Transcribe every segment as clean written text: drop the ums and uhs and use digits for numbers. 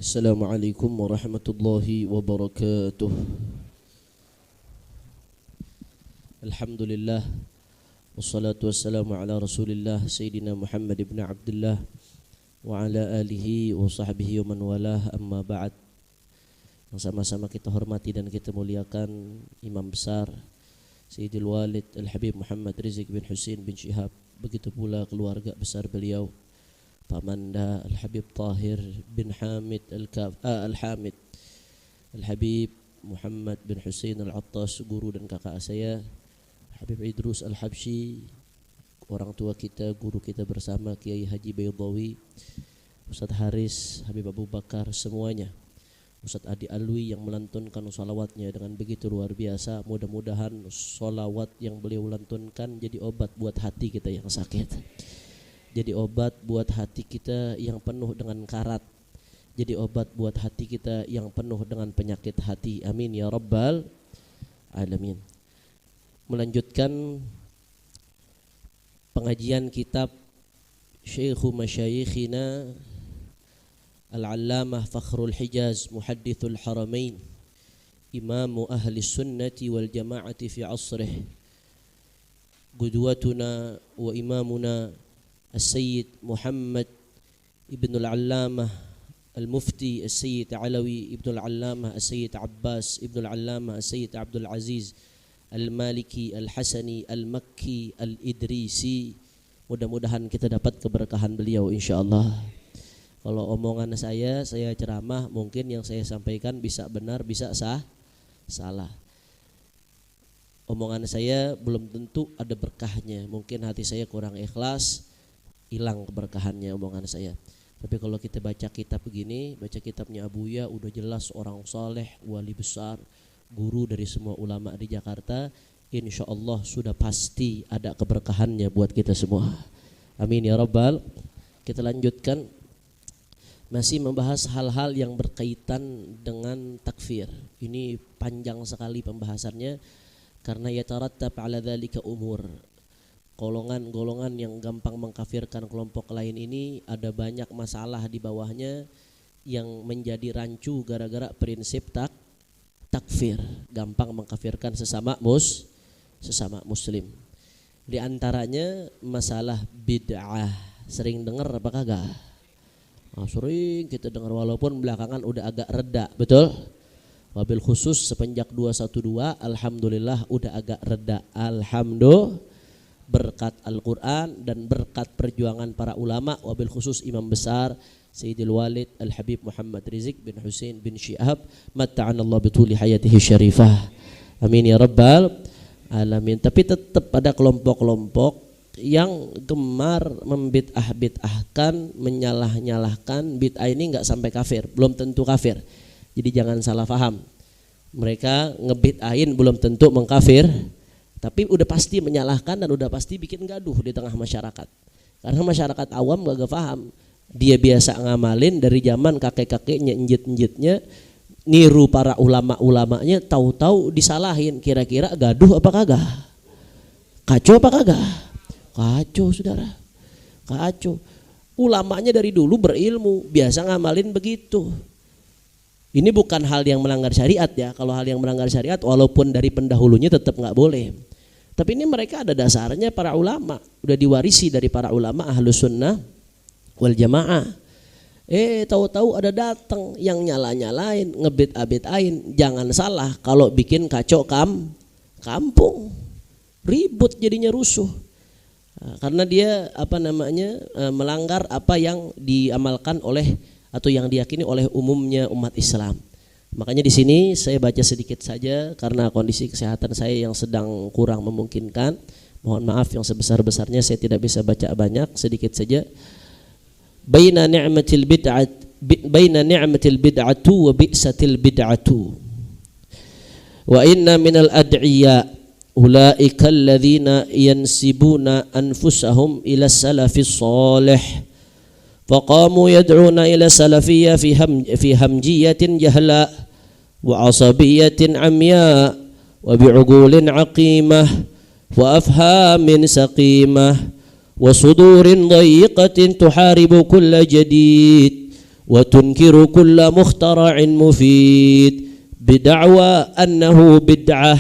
Assalamualaikum warahmatullahi wabarakatuh. Alhamdulillah wassalatu wassalamu ala Rasulillah Sayyidina Muhammad ibn Abdullah wa ala alihi wa sahbihi wa man walah, amma ba'd. Yang sama-sama kita hormati dan kita muliakan Imam besar Sayyidil Walid Al-Habib Muhammad Rizik bin Husain bin Syihab, begitu pula keluarga besar beliau Pamanda Al-Habib Tahir bin Hamid Al-Hamid Al-Habib Muhammad bin Husain Al-Attas, guru dan kakak saya Habib Idrus Al-Habsyi, orang tua kita, guru kita bersama Kiai Haji Baydawi, Ustadz Haris, Habib Abu Bakar, semuanya, Ustadz Adi Alwi yang melantunkan salawatnya dengan begitu luar biasa. Mudah-mudahan salawat yang beliau lantunkan jadi obat buat hati kita yang sakit, jadi obat buat hati kita yang penuh dengan karat, jadi obat buat hati kita yang penuh dengan penyakit hati. Amin ya rabbal alamin. Melanjutkan pengajian kitab Syekhu Masyayikhina Al-Allamah Fakhrul Hijaz Muhaddithul Haramain, Imamu Ahli Sunnati wal Jama'ati fi asrih, Qudwatuna wa Imamuna As-Sayyid Muhammad Ibn Al-Allamah Al-Mufti As-Sayyid Alawi Ibn Al-Allamah As-Sayyid Abbas Ibn Al-Allamah As-Sayyid Abdul Aziz Al-Maliki Al-Hasani Al-Makki Al-Idrisi. Mudah-mudahan kita dapat keberkahan beliau insyaallah. Kalau omongan saya ceramah, mungkin yang saya sampaikan bisa benar, bisa salah. Omongan saya belum tentu ada berkahnya, mungkin hati saya kurang ikhlas, hilang keberkahannya omongan saya. Tapi kalau kita baca kitab begini, baca kitabnya Abuya, udah jelas orang saleh, wali besar, guru dari semua ulama di Jakarta, insya Allah sudah pasti ada keberkahannya buat kita semua. Amin ya rabbal. Kita lanjutkan, masih membahas hal-hal yang berkaitan dengan takfir. Ini panjang sekali pembahasannya karena yatarattab ala dzalika umur. Golongan-golongan yang gampang mengkafirkan kelompok lain ini ada banyak masalah di bawahnya yang menjadi rancu gara-gara prinsip takfir, gampang mengkafirkan sesama muslim. Di antaranya masalah bid'ah. Sering dengar apa kagak? Sering kita dengar, walaupun belakangan udah agak reda, betul? Wabil khusus sepenjak 212 alhamdulillah udah agak reda. Alhamdulillah, berkat Al-Quran dan berkat perjuangan para ulama, wabil khusus imam besar Sayyidil Walid Al-Habib Muhammad Rizik bin Husain bin Syihab, matta'anallah bituli hayatihi syarifah. Amin ya rabbal alamin. Tapi tetap ada kelompok-kelompok yang gemar membid'ah-bid'ahkan, menyalah-nyalahkan. Bid'ah ini enggak sampai kafir, belum tentu kafir. Jadi jangan salah paham. Mereka ngebid'ahin belum tentu mengkafir, tapi udah pasti menyalahkan dan udah pasti bikin gaduh di tengah masyarakat. Karena masyarakat awam gak paham. Dia biasa ngamalin dari zaman kakek-kakeknya, enjit-enjitnya, niru para ulama-ulamanya, tahu-tahu disalahin. Kira-kira gaduh apa kagak? Kacau apa kagak? Kacau saudara, kacau. Ulamanya dari dulu berilmu, biasa ngamalin begitu. Ini bukan hal yang melanggar syariat ya. Kalau hal yang melanggar syariat, walaupun dari pendahulunya tetap nggak boleh. Tapi ini mereka ada dasarnya, para ulama udah diwarisi dari para ulama Ahlus Sunnah wal Jamaah. Tahu-tahu ada datang yang nyala-nyalain, ngebid-abid-ain. Jangan salah, kalau bikin kacau kampung, ribut jadinya, rusuh. Karena dia melanggar apa yang diamalkan oleh atau yang diyakini oleh umumnya umat Islam. Makanya di sini saya baca sedikit saja karena kondisi kesehatan saya yang sedang kurang memungkinkan. Mohon maaf yang sebesar-besarnya saya tidak bisa baca banyak, sedikit saja. Baina ni'matil bid'atu wa bi'satil bid'atu. Wa inna minal ad'iya ulaika alladhina yansibuna anfusahum ila salafis salih faqamu yad'una ila salafiyya fi hamjiyatin jahla wa asabiyatin amya wa bi'uqulin aqimah wa afhamin saqimah وصدور ضيقة تحارب كل جديد وتنكر كل مخترع مفيد بدعوى أنه بدعة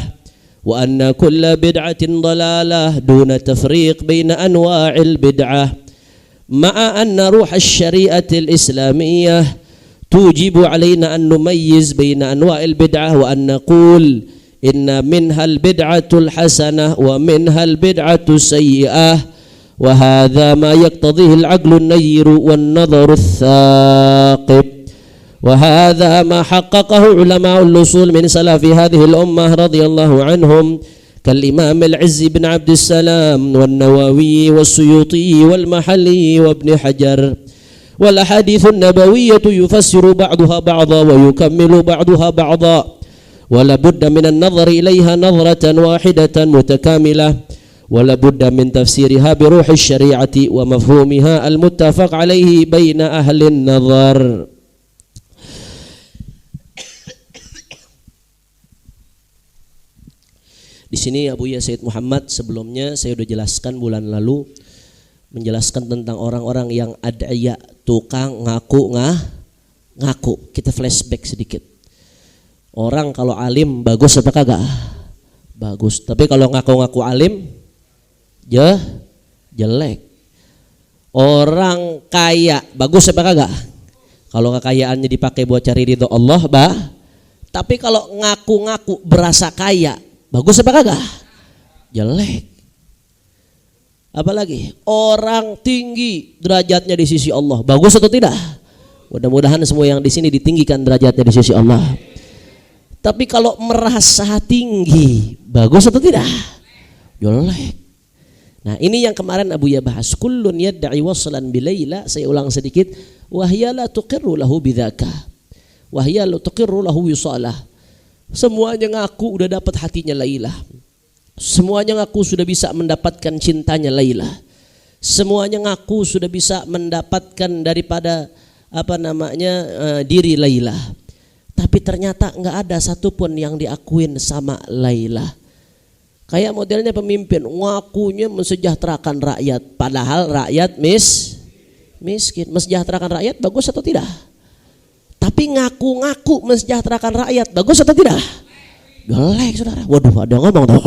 وأن كل بدعة ضلالة دون تفريق بين أنواع البدعة مع أن روح الشريعة الإسلامية توجب علينا أن نميز بين أنواع البدعة وأن نقول إن منها البدعة الحسنة ومنها البدعة السيئة وهذا ما يقتضيه العقل النير والنظر الثاقب وهذا ما حققه علماء الأصول من سلف هذه الأمة رضي الله عنهم كالإمام العز بن عبد السلام والنووي والسيوطي والمحلي وابن حجر والأحاديث النبوية يفسر بعضها بعضا ويكمل بعضها بعضا ولا بد من النظر إليها نظرة واحدة متكاملة ولا بد من تفسيرها بروح الشريعة ومفهومها المتفق عليه بين أهل النظر. Di sini Abuya Said Muhammad sebelumnya saya sudah jelaskan bulan lalu, menjelaskan tentang orang-orang yang ad'iyah, tukang ngaku. Kita flashback sedikit. Orang kalau alim bagus apa kagak? Bagus. Tapi kalau ngaku-ngaku alim jelek. Orang kaya bagus apa kagak? Kalau kekayaannya dipakai buat cari ridho Allah, tapi kalau ngaku-ngaku berasa kaya, bagus apa kagak? Jelek. Apalagi orang tinggi derajatnya di sisi Allah, bagus atau tidak? Mudah-mudahan semua yang di sini ditinggikan derajatnya di sisi Allah. Tapi kalau merasa tinggi, bagus atau tidak? Jelek. Nah, ini yang kemarin Abuya bahas. Kullun yad'i waslan bilaila, saya ulang sedikit, wahya la tuqirru lahu bidzaka. Wahya la tuqirru lahu wisalah. Semuanya ngaku udah dapat hatinya Laila. Semuanya ngaku sudah bisa mendapatkan cintanya Laila. Semuanya ngaku sudah bisa mendapatkan daripada diri Laila. Tapi ternyata enggak ada satupun yang diakuin sama Laila. Kayak modelnya pemimpin ngakunya mensejahterakan rakyat, padahal rakyat miskin. Mensejahterakan rakyat bagus atau tidak? Tapi ngaku-ngaku mensejahterakan rakyat, bagus atau tidak? Jelek, saudara. Waduh, ada ngomong tuh.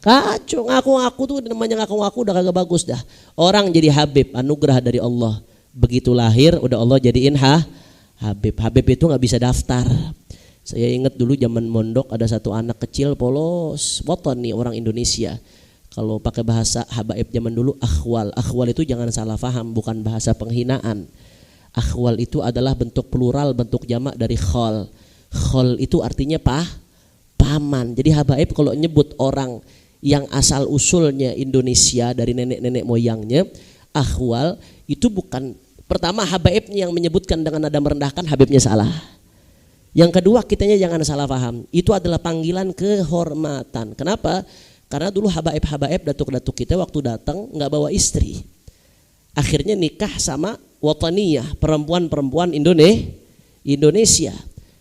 Kacau, ngaku-ngaku tuh namanya ngaku-ngaku udah kagak bagus dah. Orang jadi Habib, anugerah dari Allah. Begitu lahir udah Allah jadiin Habib. Habib itu nggak bisa daftar. Saya ingat dulu zaman mondok ada satu anak kecil polos, woton nih orang Indonesia. Kalau pakai bahasa habaib zaman dulu akhwal. Akhwal itu jangan salah paham, bukan bahasa penghinaan. Akhwal itu adalah bentuk plural, bentuk jamak dari khol. Khol itu artinya paman. Jadi habaib kalau nyebut orang yang asal usulnya Indonesia dari nenek-nenek moyangnya, akhwal itu bukan, pertama habaibnya yang menyebutkan dengan nada merendahkan, habibnya salah. Yang kedua, kitanya jangan salah paham. Itu adalah panggilan kehormatan. Kenapa? Karena dulu habaib-habaib datuk-datuk kita waktu datang nggak bawa istri. Akhirnya nikah sama wataniyah, perempuan-perempuan Indonesia.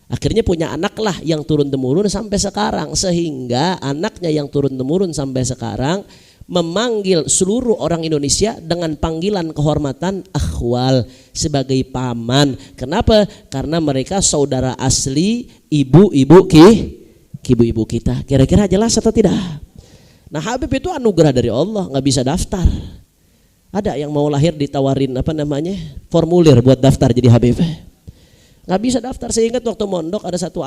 Akhirnya punya anak lah yang turun-temurun sampai sekarang. Sehingga anaknya yang turun-temurun sampai sekarang memanggil seluruh orang Indonesia dengan panggilan kehormatan akhwal, sebagai paman. Kenapa? Karena mereka saudara asli ibu-ibu kita. Kira-kira jelas atau tidak? Nah, Habib itu anugerah dari Allah, nggak bisa daftar. Ada yang mau lahir ditawarin formulir buat daftar jadi Habib, nggak bisa daftar. Saya ingat waktu mondok ada satu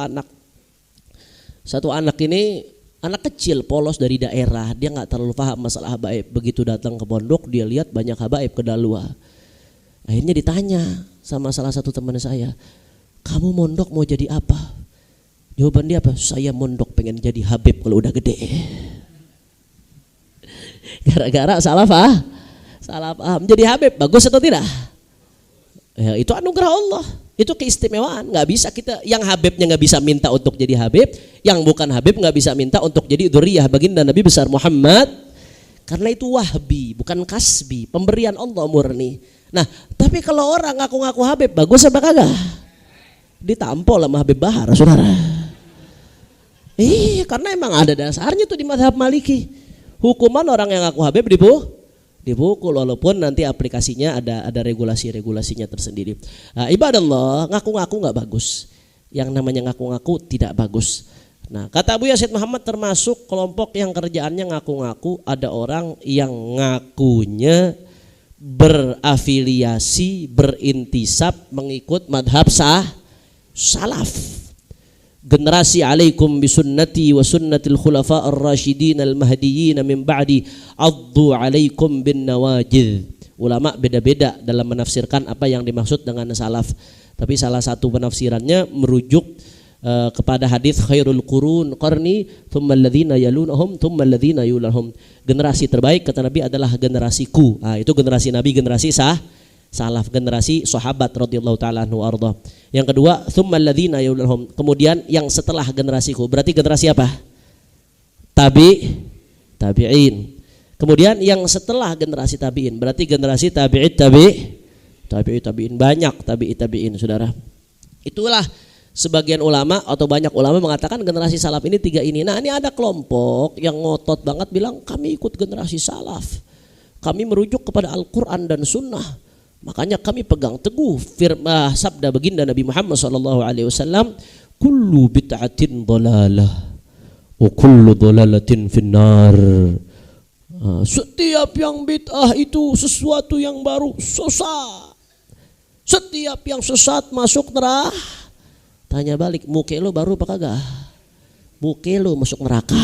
anak ini anak kecil polos dari daerah, dia nggak terlalu paham masalah habaib. Begitu datang ke pondok dia lihat banyak habaib kedalua. Akhirnya ditanya sama salah satu teman saya, kamu mondok mau jadi apa? Jawaban dia apa? Saya mondok pengen jadi habib kalau udah gede. Gara-gara salah paham. Jadi habib bagus atau tidak? Ya, itu anugerah Allah. Itu keistimewaan, nggak bisa kita yang habibnya nggak bisa minta untuk jadi habib, yang bukan habib nggak bisa minta untuk jadi dzurriyyah baginda Nabi besar Muhammad. Karena itu wahbi, bukan kasbi, pemberian Allah murni. Nah, tapi kalau orang ngaku-ngaku habib, bagus apa kagak? Ditampol sama Habib Bahar, saudara. Karena emang ada dasarnya tuh di mazhab Maliki. Hukuman orang yang ngaku habib dipukul, walaupun nanti aplikasinya ada regulasi-regulasinya tersendiri. Ibadallah, ngaku-ngaku nggak bagus. Yang namanya ngaku-ngaku tidak bagus. Nah, kata Buya Said Muhammad termasuk kelompok yang kerjaannya ngaku-ngaku, ada orang yang ngakunya berafiliasi, berintisab mengikut madhab salaf. Generasi alaikum bisunnati wa sunnatil khulafa ar-rasyidin al-mahdiyyin min ba'di addu alaikum bin nawajid. Ulama beda-beda dalam menafsirkan apa yang dimaksud dengan salaf. Tapi salah satu penafsirannya merujuk kepada hadis khairul qurun qarni thumma alladhina yalunhum thumma alladhina yulunhum. Generasi terbaik kata Nabi adalah generasiku. Itu generasi Nabi, generasi salaf, generasi sahabat radhiyallahu taala anhu arda. Yang kedua, tsummal ladzina yulunhum, kemudian yang setelah generasiku. Berarti generasi apa? Tabi'in. Kemudian yang setelah generasi tabi'in, berarti generasi tabi'in, banyak tabi'in, Saudara. Itulah sebagian ulama atau banyak ulama mengatakan generasi salaf ini 3 ini. Nah, ini ada kelompok yang ngotot banget bilang kami ikut generasi salaf. Kami merujuk kepada Al-Qur'an dan Sunnah. Makanya kami pegang teguh firman sabda baginda Nabi Muhammad SAW, kullu bid'atin dhalalah wa kullu dhalalatin finnar. Setiap yang bid'ah itu sesuatu yang baru, sesat. Setiap yang sesat masuk neraka. Tanya balik, muke lo baru apa kagak? Muke lo masuk neraka.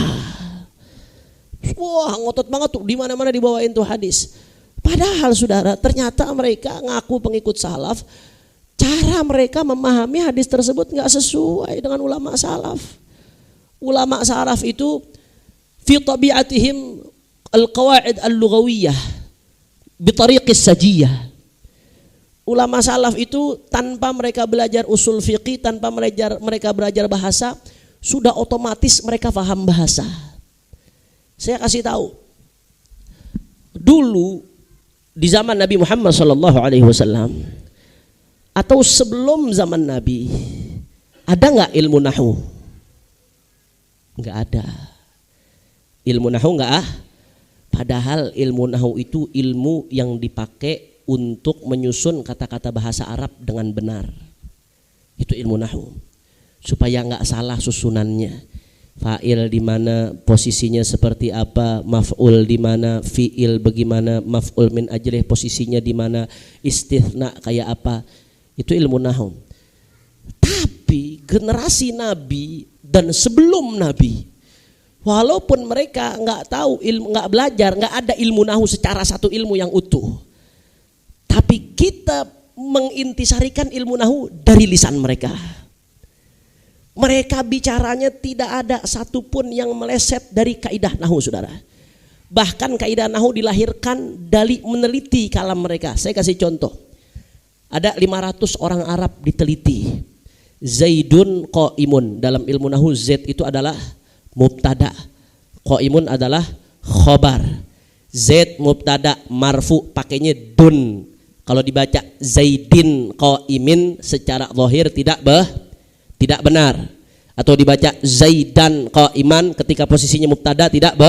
Wah, ngotot banget tuh, di mana-mana dibawain tuh hadis. Padahal Saudara, ternyata mereka ngaku pengikut salaf, cara mereka memahami hadis tersebut nggak sesuai dengan ulama salaf. Ulama salaf itu fi tabi'atihim al-qawaid al-lughawiyah bi tariqis sajiyah. Ulama salaf itu tanpa mereka belajar usul fiqih, tanpa mereka belajar bahasa, sudah otomatis mereka paham bahasa. Saya kasih tahu. Dulu di zaman Nabi Muhammad SAW atau sebelum zaman Nabi, ada nggak ilmu nahwu? Nggak ada. Ilmu nahwu nggak? Padahal ilmu nahwu itu ilmu yang dipakai untuk menyusun kata-kata bahasa Arab dengan benar. Itu ilmu nahwu. Supaya nggak salah susunannya. Fa'il di mana, posisinya seperti apa, maf'ul di mana, fi'il bagaimana, maf'ul min ajlih posisinya di mana, istithna kayak apa. Itu ilmu nahwu. Tapi generasi Nabi dan sebelum Nabi, walaupun mereka nggak tahu ilmu, nggak belajar, nggak ada ilmu nahwu secara satu ilmu yang utuh, tapi kita mengintisarikan ilmu nahwu dari lisan mereka. Mereka bicaranya tidak ada satupun yang meleset dari kaidah nahwu, Saudara. Bahkan kaidah nahwu dilahirkan dari meneliti kalam mereka. Saya kasih contoh. Ada 500 orang Arab diteliti. Zaidun qaimun, dalam ilmu nahwu zaid itu adalah mubtada, qaimun adalah khobar. Zaid mubtada marfu pakainya dun. Kalau dibaca zaidin qaimin secara zahir tidak benar. Atau dibaca zaidan qaiman ketika posisinya mubtada tidak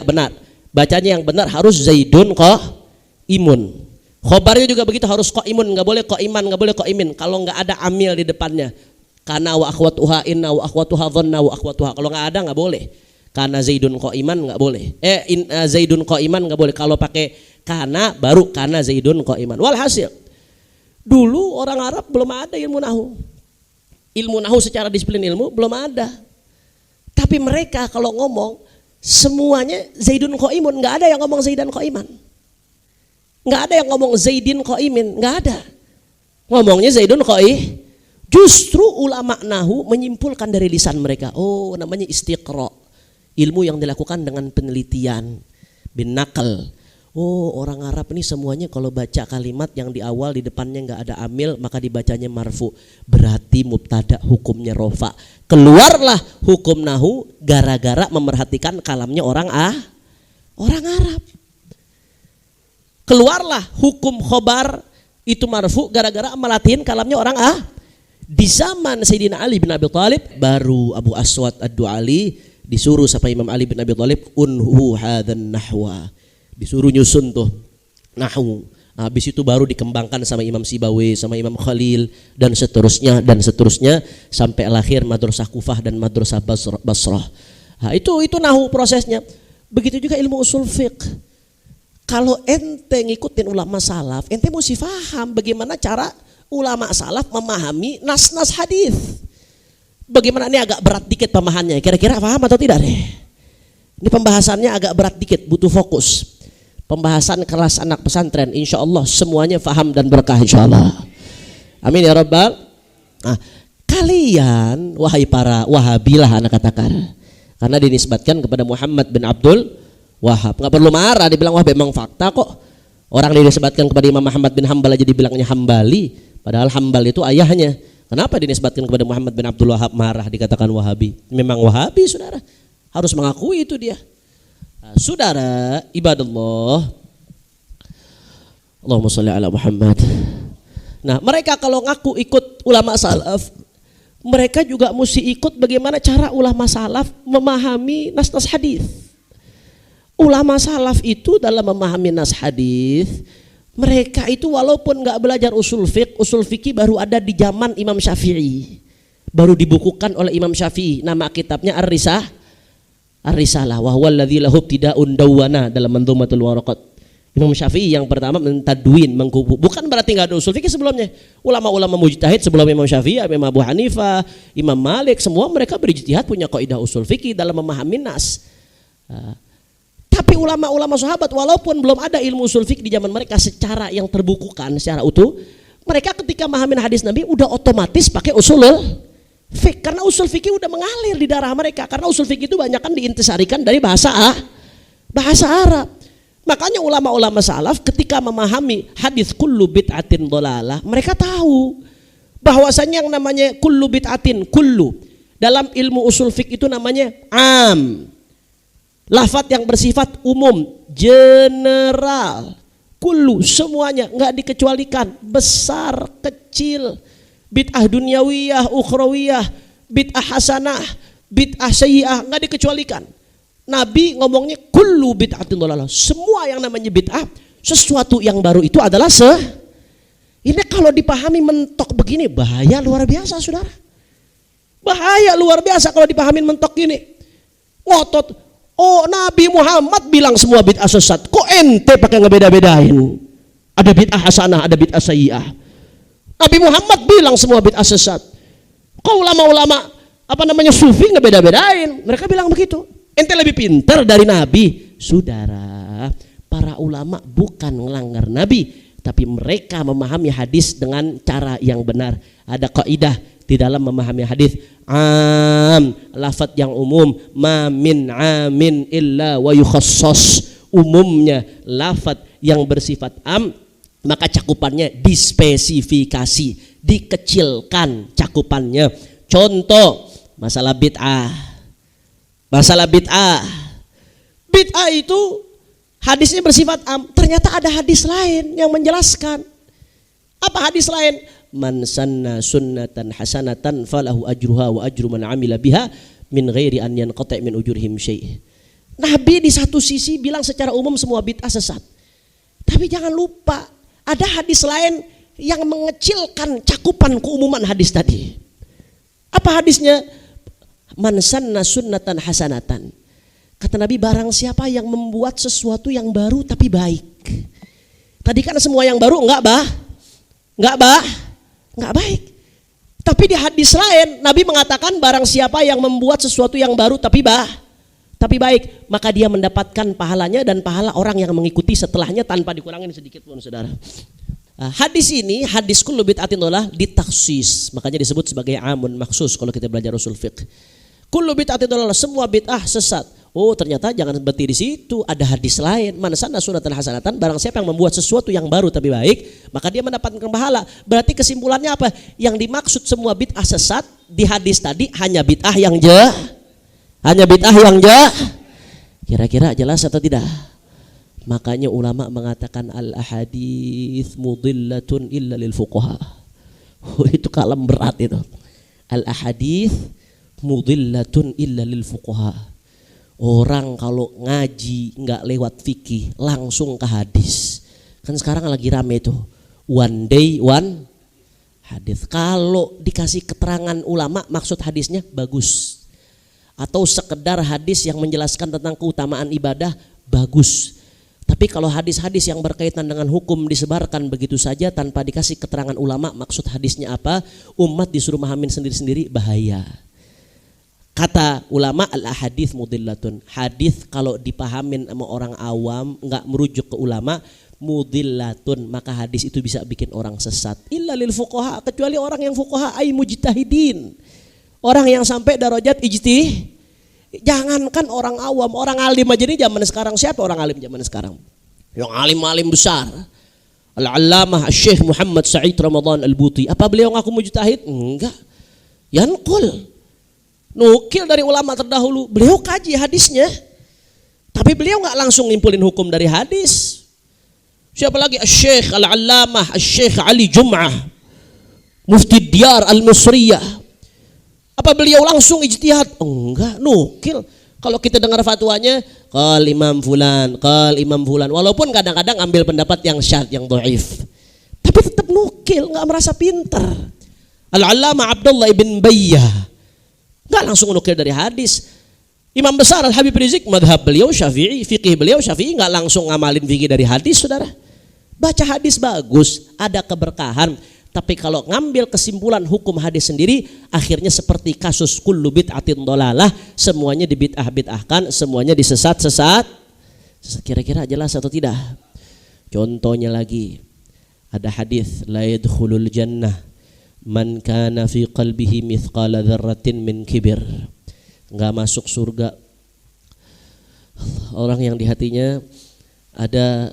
benar. Bacanya yang benar harus zaidun qaimun. Khobarnya juga begitu, harus qaimun, enggak boleh qaiman, enggak boleh qaimin. Kalau enggak ada amil di depannya. Kana wa akhwatuha, inna wa akhwatuha, dhanna wa akhwatuha. Kalau enggak ada enggak boleh. Kana zaidun qaiman enggak boleh. Zaidun qaiman enggak boleh. Kalau pakai kana baru kana zaidun qaiman. Walhasil dulu orang Arab belum ada ilmu nahwu. Ilmu nahwu secara disiplin ilmu belum ada. Tapi mereka kalau ngomong semuanya zaidun qaimun, enggak ada yang ngomong zaidan qaiman. Enggak ada yang ngomong zaidin qaimin, enggak ada. Ngomongnya zaidun qai. Justru ulama nahwu menyimpulkan dari lisan mereka. Oh, namanya istiqra. Ilmu yang dilakukan dengan penelitian, bin naqal. Oh, orang Arab ini semuanya kalau baca kalimat yang di awal di depannya enggak ada amil, maka dibacanya marfu. Berarti mubtada hukumnya rofa. Keluarlah hukum nahwu gara-gara memerhatikan kalamnya orang Arab. Keluarlah hukum khobar itu marfu gara-gara melatihin kalamnya orang Di zaman Sayyidina Ali bin Abi Thalib, baru Abu Aswad ad-Du'ali disuruh sama Imam Ali bin Abi Thalib, unhu hadzan nahwa. Disuruh nyusun tuh nahwu. Habis itu baru dikembangkan sama Imam Sibawi, sama Imam Khalil dan seterusnya sampai lahir Madrasah Kufah dan Madrasah Basrah. Nah, itu nahwu prosesnya. Begitu juga ilmu usul fiqh. Kalau ente ngikutin ulama salaf, ente mesti paham bagaimana cara ulama salaf memahami nas-nas hadis. Bagaimana, ini agak berat dikit pemahamannya. Kira-kira paham atau tidak deh? Ini pembahasannya agak berat dikit, butuh fokus. Pembahasan kelas anak pesantren, insya Allah semuanya paham dan berkah insya Allah. Amin ya rabbal. Nah, kalian wahai para Wahabilah anak katakan, karena dinisbatkan kepada Muhammad bin Abdul Wahab. Nggak perlu marah, dibilang Wahab memang fakta kok. Orang dinisbatkan kepada Imam Muhammad bin Hambal aja dibilangnya Hambali, padahal Hambal itu ayahnya. Kenapa dinisbatkan kepada Muhammad bin Abdul Wahab marah dikatakan Wahabi? Memang Wahabi saudara, harus mengakui itu dia. Nah, saudara ibadallah, Allahumma sholli ala Muhammad. Nah, mereka kalau ngaku ikut ulama salaf, mereka juga mesti ikut bagaimana cara ulama salaf memahami nas-nas hadis. Ulama salaf itu dalam memahami nas hadis, mereka itu walaupun nggak belajar usul fikih baru ada di zaman Imam Syafi'i, baru dibukukan oleh Imam Syafi'i. Nama kitabnya Ar-Risalah wa huwa alladzi lahu ibtida'un dawwana dalam Mandhumatul Waraqat. Imam Syafi'i yang pertama mentadwin, mengkupu. Bukan berarti nggak ada usul fikih sebelumnya. Ulama-ulama mujtahid sebelum Imam Syafi'i, Imam Abu Hanifah, Imam Malik, semua mereka berijtihad punya kaidah usul fikih dalam memahami nas. Tapi ulama-ulama sahabat walaupun belum ada ilmu usul fikih di zaman mereka secara yang terbukukan secara utuh, mereka ketika memahami hadis Nabi udah otomatis pakai usulul fikih, karena usul fikih udah mengalir di darah mereka, karena usul fikih itu banyak kan diintisarikan dari bahasa Arab. Makanya ulama-ulama salaf ketika memahami hadis kullu bid'atin dhalalah, mereka tahu bahwasanya yang namanya kullu bid'atin, kullu dalam ilmu usul fikih itu namanya am. Lafaz yang bersifat umum, general, kullu semuanya nggak dikecualikan, besar, kecil, bid'ah dunyawiyah, ukhrawiyah, bid'ah hasanah, bid'ah sayyi'ah nggak dikecualikan. Nabi ngomongnya kullu bid'atin dhalalah, semua yang namanya bid'ah, sesuatu yang baru itu adalah ini kalau dipahami mentok begini bahaya luar biasa saudara. Bahaya luar biasa kalau dipahami mentok gini. Ngotot. Oh, Nabi Muhammad bilang semua bid'ah sesat. Kok ente pakai ngebeda-bedain? Ada bid'ah hasanah, ada bid'ah sayyi'ah. Nabi Muhammad bilang semua bid'ah sesat. Kok ulama-ulama sufi ngebeda-bedain? Mereka bilang begitu. Ente lebih pintar dari Nabi. Saudara, para ulama bukan melanggar Nabi, tapi mereka memahami hadis dengan cara yang benar. Ada kaidah di dalam memahami hadis. Lafaz yang umum, ma min amin illa wa yukhassas. Umumnya lafaz yang bersifat am, maka cakupannya dispesifikasi, dikecilkan cakupannya. Contoh masalah bid'ah. Bid'ah itu hadisnya bersifat am, ternyata ada hadis lain yang menjelaskan. Apa hadis lain? Man sanna sunnatan hasanatan falahu ajruha wa ajru man amila biha min ghairi an yanqati' min ujurihim syai'. Nabi di satu sisi bilang secara umum semua bid'ah sesat. Tapi jangan lupa ada hadis lain yang mengecilkan cakupan keumuman hadis tadi. Apa hadisnya? Man sanna sunnatan hasanatan. Kata Nabi, barang siapa yang membuat sesuatu yang baru tapi baik. Tadi kan semua yang baru enggak baik. Tapi di hadis lain Nabi mengatakan barang siapa yang membuat sesuatu yang baru tapi baik, maka dia mendapatkan pahalanya dan pahala orang yang mengikuti setelahnya tanpa dikurangin sedikit pun saudara. Hadis ini, hadis kullu bid'atin dhalalah ditaksis, makanya disebut sebagai amun maksus kalau kita belajar usul fiqh. Kullu bid'atin dhalalah, semua bid'ah sesat. Oh, ternyata jangan berhenti di situ, ada hadis lain. Man sanna sunnatan hasanatan, barang siapa yang membuat sesuatu yang baru tapi baik, maka dia mendapatkan pahala. Berarti kesimpulannya apa? Yang dimaksud semua bid'ah sesat di hadis tadi hanya bid'ah yang Kira-kira jelas atau tidak? Makanya ulama mengatakan al ahadits mudillatun illa lil fuqaha. Oh, itu kalam berat itu. Al ahadits mudillatun illa lil fuqaha. Orang kalau ngaji nggak lewat fikih langsung ke hadis. Kan sekarang lagi rame tuh one day one hadis. Kalau dikasih keterangan ulama maksud hadisnya bagus. Atau sekedar hadis yang menjelaskan tentang keutamaan ibadah bagus. Tapi kalau hadis-hadis yang berkaitan dengan hukum disebarkan begitu saja tanpa dikasih keterangan ulama maksud hadisnya apa, umat disuruh mahamin sendiri-sendiri, bahaya. Kata ulama al-ahadits mudillatun. Hadis kalau dipahamin sama orang awam enggak merujuk ke ulama mudillatun, maka hadis itu bisa bikin orang sesat. Illa lil fuqaha, kecuali orang yang fuqaha ay mujtahidin. Orang yang sampai darajat ijtihad. Jangankan orang awam, orang alim aja nih zaman sekarang. Siapa orang alim zaman sekarang? Yang alim-alim besar. Al-Allamah Syekh Muhammad Sa'id Ramadan Al-Buti. Apa beliau ngaku mujtahid? Enggak. Yanqul. Nukil dari ulama terdahulu, beliau kaji hadisnya, tapi beliau nggak langsung ngimpulin hukum dari hadis. Siapa lagi? Syekh Al-Allamah Syekh Ali Jum'ah Mufti Diyar Al-Misriyah. Apa beliau langsung ijtihad? Enggak, nukil. Kalau kita dengar fatwanya, qal Imam Fulan, walaupun kadang-kadang ambil pendapat yang syadz, yang dhaif, tapi tetap nukil, nggak merasa pintar. Al-Allamah Abdullah ibn Bayyah nggak langsung nukil dari hadis. Imam besar Al-Habib Rizik, madhab beliau Syafi'i, fikih beliau Syafi'i, nggak langsung ngamalin fikih dari hadis, saudara. Baca hadis bagus, ada keberkahan. Tapi kalau ngambil kesimpulan hukum hadis sendiri, akhirnya seperti kasus kullu bid'atin dhalalah, semuanya dibid'ah-bid'ahkan, semuanya disesat-sesat. Kira-kira jelas atau tidak? Contohnya lagi, ada hadis la yadkhulul jannah man kana fi qalbihi mithqala dzarratin min kibir. Enggak masuk surga orang yang di hatinya ada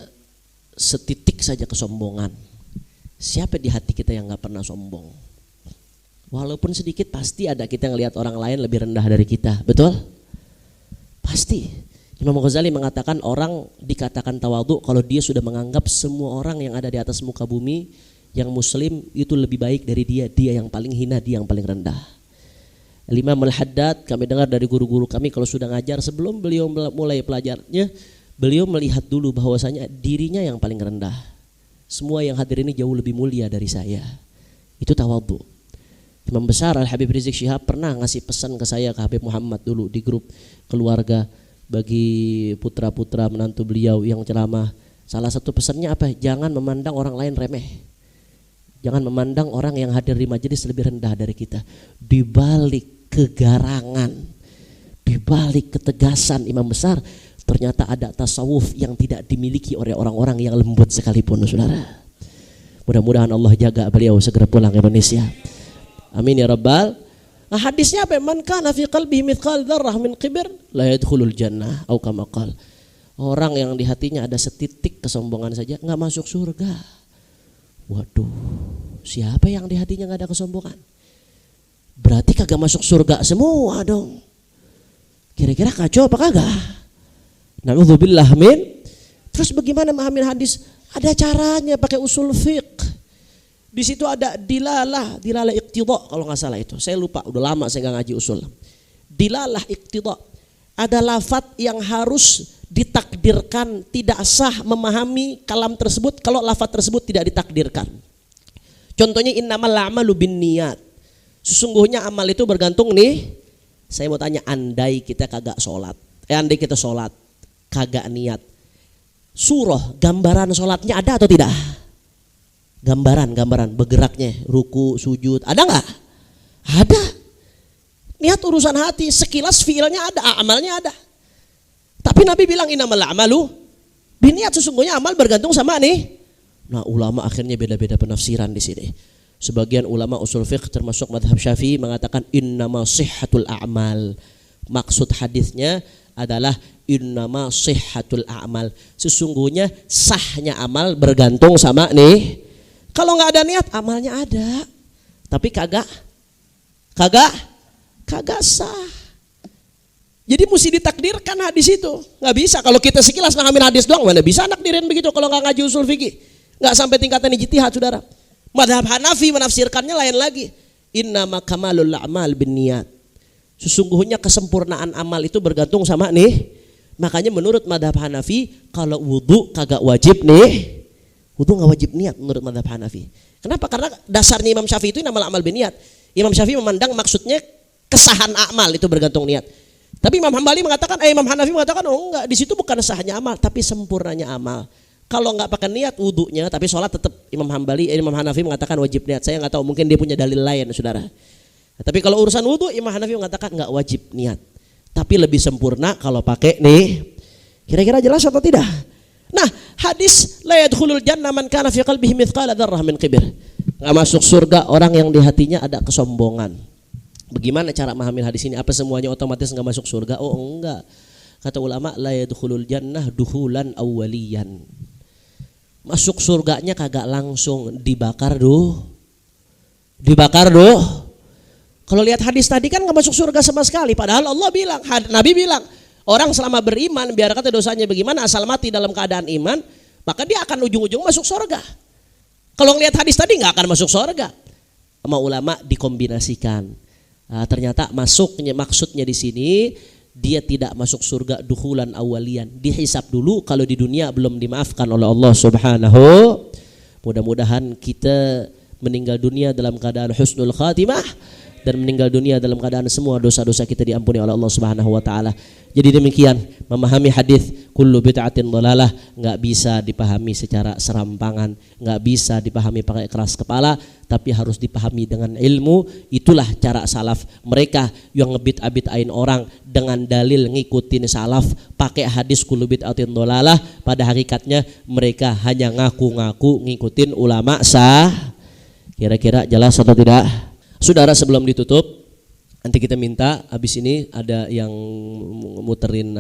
setitik saja kesombongan. Siapa di hati kita yang enggak pernah sombong? Walaupun sedikit pasti ada kita ngelihat orang lain lebih rendah dari kita, betul? Pasti. Imam Ghazali mengatakan orang dikatakan tawadhu kalau dia sudah menganggap semua orang yang ada di atas muka bumi yang muslim itu lebih baik dari dia, dia yang paling hina, dia yang paling rendah. Imam Al-Haddad, kami dengar dari guru-guru kami kalau sudah ngajar, sebelum beliau mulai pelajarnya, beliau melihat dulu bahwasanya dirinya yang paling rendah. Semua yang hadir ini jauh lebih mulia dari saya. Itu tawadhu. Imam besar Al-Habib Rizik Syihab pernah ngasih pesan ke saya, ke Habib Muhammad dulu di grup keluarga bagi putra-putra menantu beliau yang ceramah. Salah satu pesannya apa? Jangan memandang orang lain remeh. Jangan memandang orang yang hadir di majelis lebih rendah dari kita. Di balik kegarangan, di balik ketegasan imam besar, ternyata ada tasawuf yang tidak dimiliki oleh orang-orang yang lembut sekalipun, saudara. Mudah-mudahan Allah jaga beliau segera pulang ke Indonesia. Amin ya rabbal. Nah, hadisnya apa? Man kana fi qalbihi mithqal dzarrah min kibir la yadkhulul jannah atau kama qala. Orang yang di hatinya ada setitik kesombongan saja enggak masuk surga. Waduh, siapa yang di hatinya enggak ada kesombongan? Berarti kagak masuk surga semua dong. Kira-kira kacau apa kagak? Na'udzubillah min. Terus bagaimana memahami hadis? Ada caranya pakai usul fiqh. Di situ ada dilalah iqtidha kalau nggak salah itu. Saya lupa, udah lama saya nggak ngaji usul. Dilalah iqtidha. Ada lafadz yang harus ditakdirkan, tidak sah memahami kalam tersebut kalau lafadz tersebut tidak ditakdirkan. Contohnya innamal a'malu binniyat. Sesungguhnya amal itu bergantung nih. Saya mau tanya, andai kita kagak sholat, andai kita sholat kagak niat, surah gambaran sholatnya ada atau tidak? Gambaran bergeraknya, ruku, sujud, ada nggak? Ada. Niat urusan hati, sekilas fiilnya ada, amalnya ada. Tapi Nabi bilang innamal a'malu biniat, sesungguhnya amal bergantung sama nih. Nah, ulama akhirnya beda-beda penafsiran di sini. Sebagian ulama usul fiqh termasuk madhab Syafi'i mengatakan innama sihhatul a'mal. Maksud hadisnya adalah innama sihhatul a'mal. Sesungguhnya sahnya amal bergantung sama nih. Kalau nggak ada niat, amalnya ada, tapi kagak sah. Jadi mesti ditakdirkan hadis itu. Nggak bisa kalau kita sekilas ngamin hadis doang, mana bisa nakdirin begitu kalau nggak ngaji usul fikih. Nggak sampai tingkatan ijtihad, saudara. Madhab Hanafi menafsirkannya lain lagi. Innama kamalul a'mal binniyat. Sesungguhnya kesempurnaan amal itu bergantung sama nih. Makanya menurut madhab Hanafi kalau wudu kagak wajib nih. Wudu nggak wajib niat menurut madhab Hanafi. Kenapa? Karena dasarnya Imam Syafi'i itu innamal a'mal binniyat. Imam Syafi'i memandang maksudnya kesahan amal itu bergantung niat. Tapi Imam Hanafi mengatakan oh enggak, di situ bukan sahnya amal tapi sempurnanya amal. Kalau enggak pakai niat wudunya tapi sholat tetap Imam Hanafi mengatakan wajib niat. Saya enggak tahu, mungkin dia punya dalil lain, Saudara. Tapi kalau urusan wudu Imam Hanafi mengatakan enggak wajib niat. Tapi lebih sempurna kalau pakai nih. Kira-kira jelas atau tidak? Nah, hadis la yadkhulul jannah man kana fi qalbihi mithqala dzarrah min kibr. Enggak masuk surga orang yang di hatinya ada kesombongan. Bagaimana cara memahami hadis ini? Apa semuanya otomatis enggak masuk surga? Oh, enggak. Kata ulama la yadkhulul jannah duhulan awwaliyan. Masuk surganya kagak langsung, dibakar doh. Kalau lihat hadis tadi kan gak masuk surga sama sekali. Padahal Allah bilang, Nabi bilang, orang selama beriman biar kata dosanya bagaimana asal mati dalam keadaan iman, maka dia akan ujung-ujung masuk surga. Kalau ngelihat hadis tadi gak akan masuk surga. Sama ulama dikombinasikan. Nah, ternyata maksudnya di sini dia tidak masuk surga duhulan awalian. Dihisap dulu kalau di dunia belum dimaafkan oleh Allah Subhanahu. Mudah-mudahan kita meninggal dunia dalam keadaan husnul khatimah dan meninggal dunia dalam keadaan semua dosa-dosa kita diampuni oleh Allah Subhanahu wa taala. Jadi demikian memahami hadis kullu bid'atin dhalalah enggak bisa dipahami secara serampangan, enggak bisa dipahami pakai keras kepala, tapi harus dipahami dengan ilmu. Itulah cara salaf. Mereka yang ngebid'ah-bid'ahin orang dengan dalil ngikutin salaf pakai hadis kullu bid'atin dhalalah, pada hakikatnya mereka hanya ngaku-ngaku ngikutin ulama sah. Kira-kira jelas atau tidak? Saudara, sebelum ditutup, nanti kita minta habis ini ada yang muterin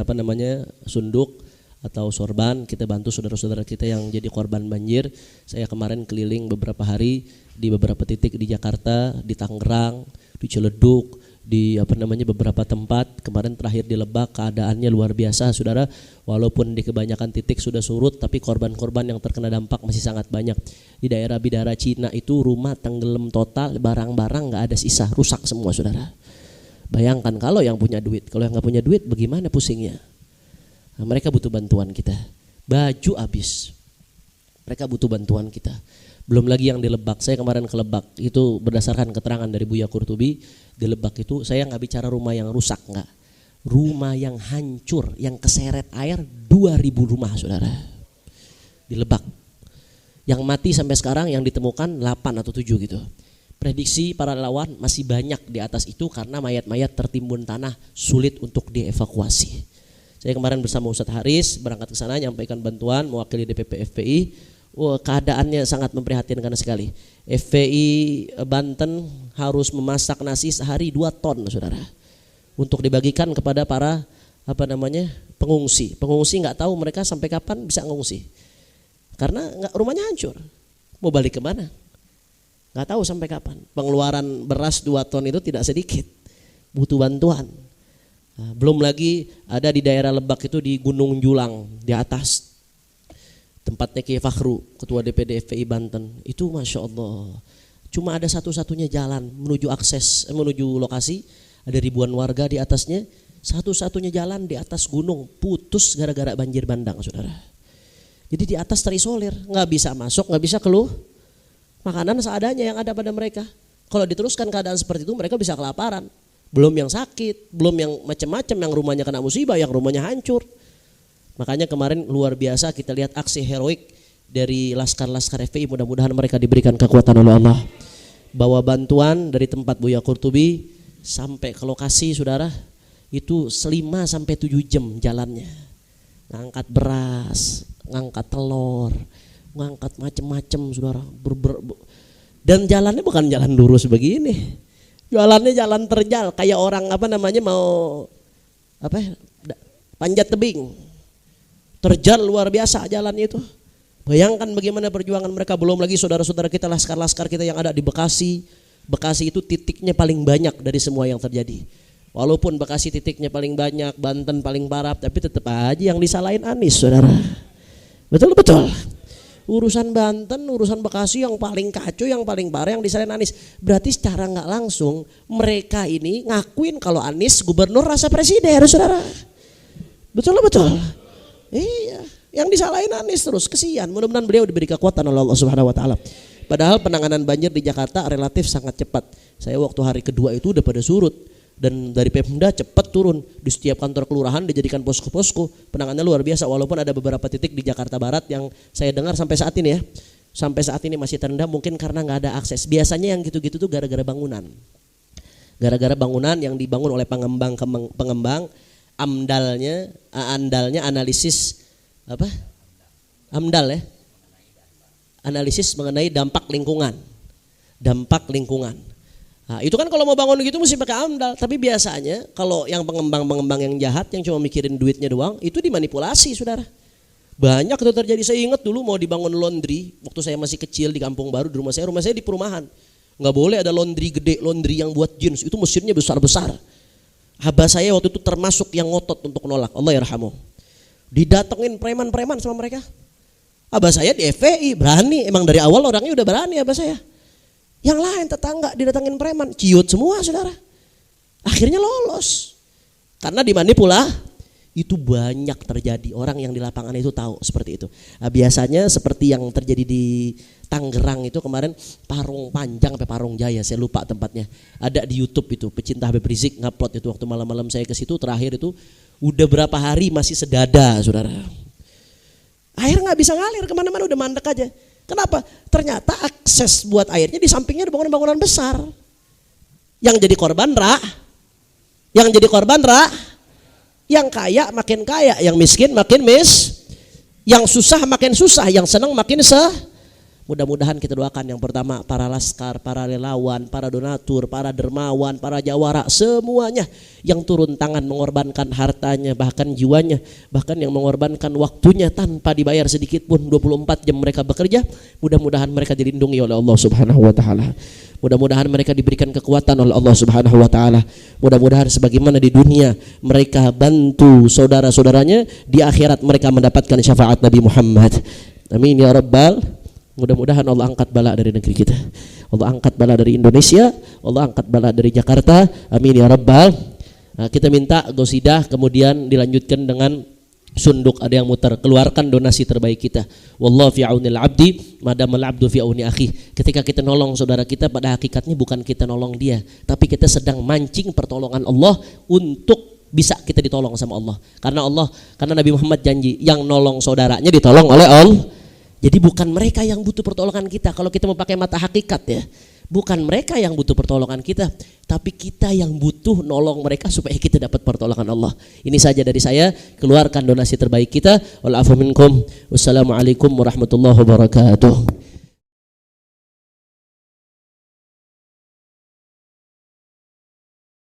sunduk atau sorban, kita bantu saudara-saudara kita yang jadi korban banjir. Saya kemarin keliling beberapa hari di beberapa titik di Jakarta, di Tangerang, di Ciledug, di beberapa tempat. Kemarin terakhir di Lebak, keadaannya luar biasa, Saudara. Walaupun di kebanyakan titik sudah surut, tapi korban-korban yang terkena dampak masih sangat banyak. Di daerah Bidara Cina itu rumah tenggelam total, barang-barang nggak ada sisa, rusak semua, Saudara. Bayangkan kalau yang punya duit, kalau yang nggak punya duit bagaimana pusingnya? Nah, mereka butuh bantuan kita. Baju habis, mereka butuh bantuan kita. Belum lagi yang di Lebak. Saya kemarin ke Lebak itu berdasarkan keterangan dari Buya Qurtubi, di Lebak itu saya nggak bicara rumah yang rusak, nggak, rumah yang hancur, yang keseret air 2000 rumah, Saudara, di Lebak. Yang mati sampai sekarang yang ditemukan 8 atau 7 gitu. Prediksi para relawan masih banyak di atas itu karena mayat-mayat tertimbun tanah, sulit untuk dievakuasi. Saya kemarin bersama Ustadz Haris berangkat ke sana nyampaikan bantuan mewakili DPP FPI. Keadaannya sangat memprihatinkan sekali. FPI Banten harus memasak nasi sehari 2 ton, Saudara, untuk dibagikan kepada para pengungsi. Pengungsi nggak tahu mereka sampai kapan bisa ngungsi karena rumahnya hancur. Mau balik kemana? Nggak tahu sampai kapan. Pengeluaran beras 2 ton itu tidak sedikit, butuh bantuan. Nah, belum lagi ada di daerah Lebak itu di Gunung Julang di atas, tempatnya Kiai Fakhru, ketua DPD FPI Banten. Itu Masya Allah, cuma ada satu-satunya jalan menuju lokasi, ada ribuan warga di atasnya, satu-satunya jalan di atas gunung, putus gara-gara banjir bandang, Saudara. Jadi di atas terisolir, nggak bisa masuk, nggak bisa keluar. Makanan seadanya yang ada pada mereka. Kalau diteruskan keadaan seperti itu mereka bisa kelaparan. Belum yang sakit, belum yang macam-macam, yang rumahnya kena musibah, yang rumahnya hancur. Makanya kemarin luar biasa kita lihat aksi heroik dari laskar-laskar FPI. Mudah-mudahan mereka diberikan kekuatan oleh Allah. Bawa bantuan dari tempat Buya Qurtubi sampai ke lokasi, Saudara, itu 5-7 jam jalannya. Ngangkat beras, ngangkat telur, ngangkat macam-macam, Saudara. Dan jalannya bukan jalan lurus begini. Jalannya jalan terjal kayak orang mau panjat tebing. Terjal luar biasa jalannya itu. Bayangkan bagaimana perjuangan mereka. Belum lagi saudara-saudara kita, laskar-laskar kita yang ada di Bekasi. Bekasi itu titiknya paling banyak dari semua yang terjadi. Walaupun Bekasi titiknya paling banyak, Banten paling parah, tapi tetap aja yang disalahin Anies, Saudara. Betul-betul. Urusan Banten, urusan Bekasi yang paling kacau, yang paling parah yang disalahin Anies. Berarti secara nggak langsung mereka ini ngakuin kalau Anies gubernur rasa presiden, saudara. Betul. Iya, yang disalahin Anies terus, kesian. Mudah-mudahan beliau diberi kekuatan oleh Allah Subhanahu Wa Taala. Padahal penanganan banjir di Jakarta relatif sangat cepat. Saya waktu hari kedua itu udah pada surut. Dan dari Pemda cepat turun, di setiap kantor kelurahan dijadikan posko-posko. Penanganannya luar biasa, walaupun ada beberapa titik di Jakarta Barat yang saya dengar sampai saat ini ya, sampai saat ini masih terendam, mungkin karena nggak ada akses. Biasanya yang gitu-gitu tuh gara-gara bangunan, yang dibangun oleh pengembang, andalnya analisis apa? AMDAL ya, analisis mengenai dampak lingkungan. Nah, itu kan kalau mau bangun gitu mesti pakai AMDAL. Tapi biasanya kalau yang pengembang yang jahat yang cuma mikirin duitnya doang, itu dimanipulasi, saudara. Banyak itu terjadi. Saya ingat dulu mau dibangun laundry waktu saya masih kecil di Kampung Baru di rumah saya di perumahan. Nggak boleh ada laundry gede, laundry yang buat jeans. Itu mesinnya besar-besar. Abah saya waktu itu termasuk yang ngotot untuk nolak. Allah yarhamu. Didatengin preman-preman sama mereka. Abah saya di FPI berani. Emang dari awal orangnya udah berani abah saya. Yang lain tetangga didatangin preman, ciut semua, saudara. Akhirnya lolos. Karena dimanipulasi. Itu banyak terjadi. Orang yang di lapangan itu tahu seperti itu. Nah, biasanya seperti yang terjadi di Tangerang itu kemarin, Parung Panjang sampai Parung Jaya, saya lupa tempatnya. Ada di YouTube itu, pecinta Habib Rizik ngupload itu waktu malam-malam saya ke situ terakhir itu, udah berapa hari masih sedada, saudara. Air nggak bisa ngalir kemana-mana, udah mandek aja. Kenapa? Ternyata akses buat airnya di sampingnya ada bangunan-bangunan besar. Yang jadi korban yang kaya makin kaya, yang miskin makin yang susah makin susah, yang senang makin Mudah-mudahan kita doakan yang pertama para laskar, para relawan, para donatur, para dermawan, para jawara, semuanya yang turun tangan mengorbankan hartanya, bahkan jiwanya, bahkan yang mengorbankan waktunya tanpa dibayar sedikit pun, 24 jam mereka bekerja. Mudah-mudahan mereka dilindungi oleh Allah Subhanahu wa taala. Mudah-mudahan mereka diberikan kekuatan oleh Allah Subhanahu wa taala. Mudah-mudahan sebagaimana di dunia mereka bantu saudara-saudaranya, di akhirat mereka mendapatkan syafaat Nabi Muhammad. Amin ya rabbal. Mudah-mudahan Allah angkat bala dari negeri kita. Allah angkat bala dari Indonesia. Allah angkat bala dari Jakarta. Amin ya rabbal. Nah, kita minta gosidah kemudian dilanjutkan dengan sunduk, ada yang muter. Keluarkan donasi terbaik kita. Wallahu fi aunil abdi madamal abdu fi auni akhi. Ketika kita nolong saudara kita, pada hakikatnya bukan kita nolong dia, tapi kita sedang mancing pertolongan Allah untuk bisa kita ditolong sama Allah. Karena Nabi Muhammad janji yang nolong saudaranya ditolong oleh Allah. Jadi bukan mereka yang butuh pertolongan kita. Kalau kita mau pakai mata hakikat ya, bukan mereka yang butuh pertolongan kita, tapi kita yang butuh nolong mereka supaya kita dapat pertolongan Allah. Ini saja dari saya. Keluarkan donasi terbaik kita. Wal afu minkum. Wassalamualaikum warahmatullahi wabarakatuh.